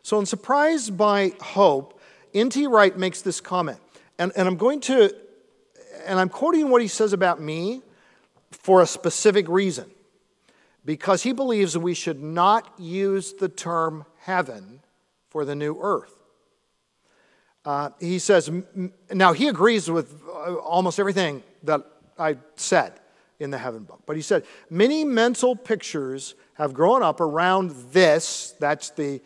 So in Surprised by Hope, N.T. Wright makes this comment. And I'm quoting what he says about me for a specific reason. Because he believes that we should not use the term heaven for the new earth. He says, now he agrees with almost everything that I said in the heaven book. But he said, many mental pictures have grown up around this, that's the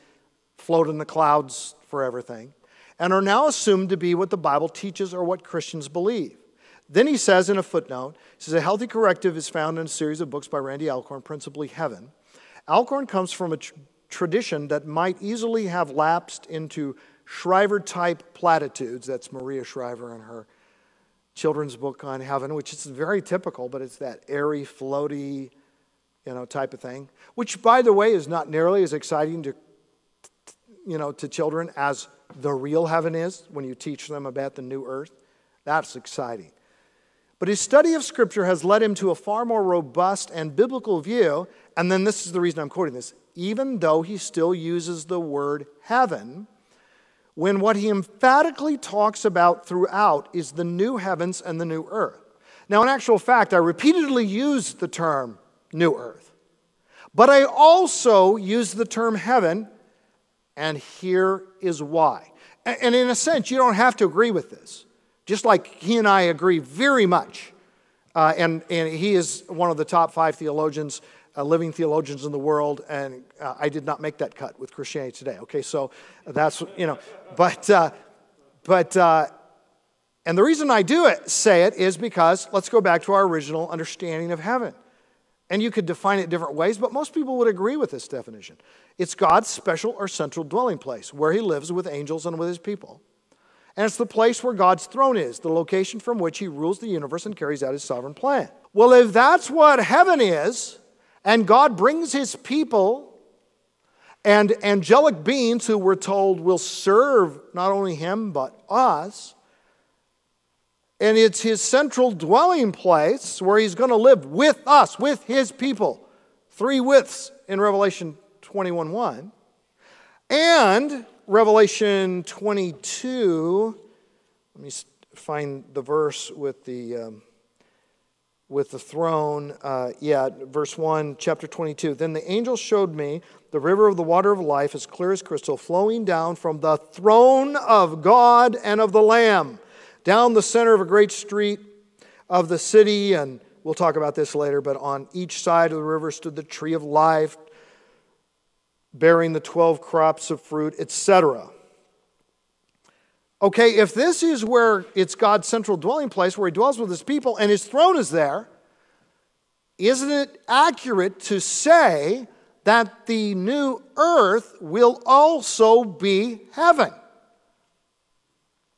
float in the clouds forever thing, and are now assumed to be what the Bible teaches or what Christians believe. Then he says in a footnote, he says, a healthy corrective is found in a series of books by Randy Alcorn, principally Heaven. Alcorn comes from a tradition that might easily have lapsed into Shriver-type platitudes. That's Maria Shriver in her children's book on heaven, which is very typical, but it's that airy, floaty, type of thing, which, by the way, is not nearly as exciting to children as the real heaven is when you teach them about the new earth. That's exciting. But his study of Scripture has led him to a far more robust and biblical view, and then this is the reason I'm quoting this, even though he still uses the word heaven, when what he emphatically talks about throughout is the new heavens and the new earth. Now, in actual fact, I repeatedly use the term new earth, but I also use the term heaven, and here is why. And in a sense, you don't have to agree with this. Just like he and I agree very much. And he is one of the top 5 theologians, living theologians in the world. And I did not make that cut with Christianity Today. Okay, so that's, But and the reason I say it is because, let's go back to our original understanding of heaven. And you could define it different ways, but most people would agree with this definition. It's God's special or central dwelling place, where he lives with angels and with his people. And it's the place where God's throne is, the location from which he rules the universe and carries out his sovereign plan. Well, if that's what heaven is, and God brings his people and angelic beings who we're told will serve not only him but us, and it's his central dwelling place where he's going to live with us, with his people, 3 withs in Revelation 21:1, and Revelation 22, let me find the verse with the throne. Verse 1, chapter 22. Then the angel showed me the river of the water of life, as clear as crystal, flowing down from the throne of God and of the Lamb, down the center of a great street of the city. And we'll talk about this later, but on each side of the river stood the tree of life, bearing the 12 crops of fruit, etc. Okay, if this is where it's God's central dwelling place, where he dwells with his people, and his throne is there, isn't it accurate to say that the new earth will also be heaven?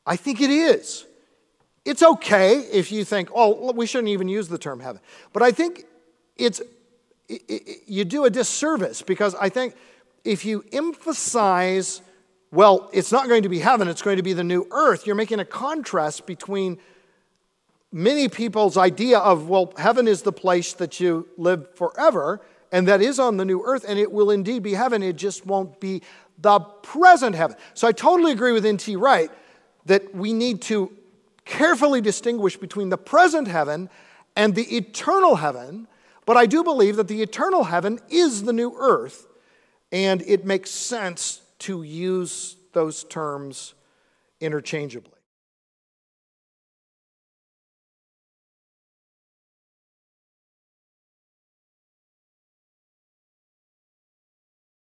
I think it is. It's okay if you think, oh, we shouldn't even use the term heaven. But I think you do a disservice, because I think if you emphasize, well, it's not going to be heaven, it's going to be the new earth, you're making a contrast between many people's idea of, well, heaven is the place that you live forever, and that is on the new earth, and it will indeed be heaven, it just won't be the present heaven. So I totally agree with N.T. Wright that we need to carefully distinguish between the present heaven and the eternal heaven, but I do believe that the eternal heaven is the new earth, and it makes sense to use those terms interchangeably.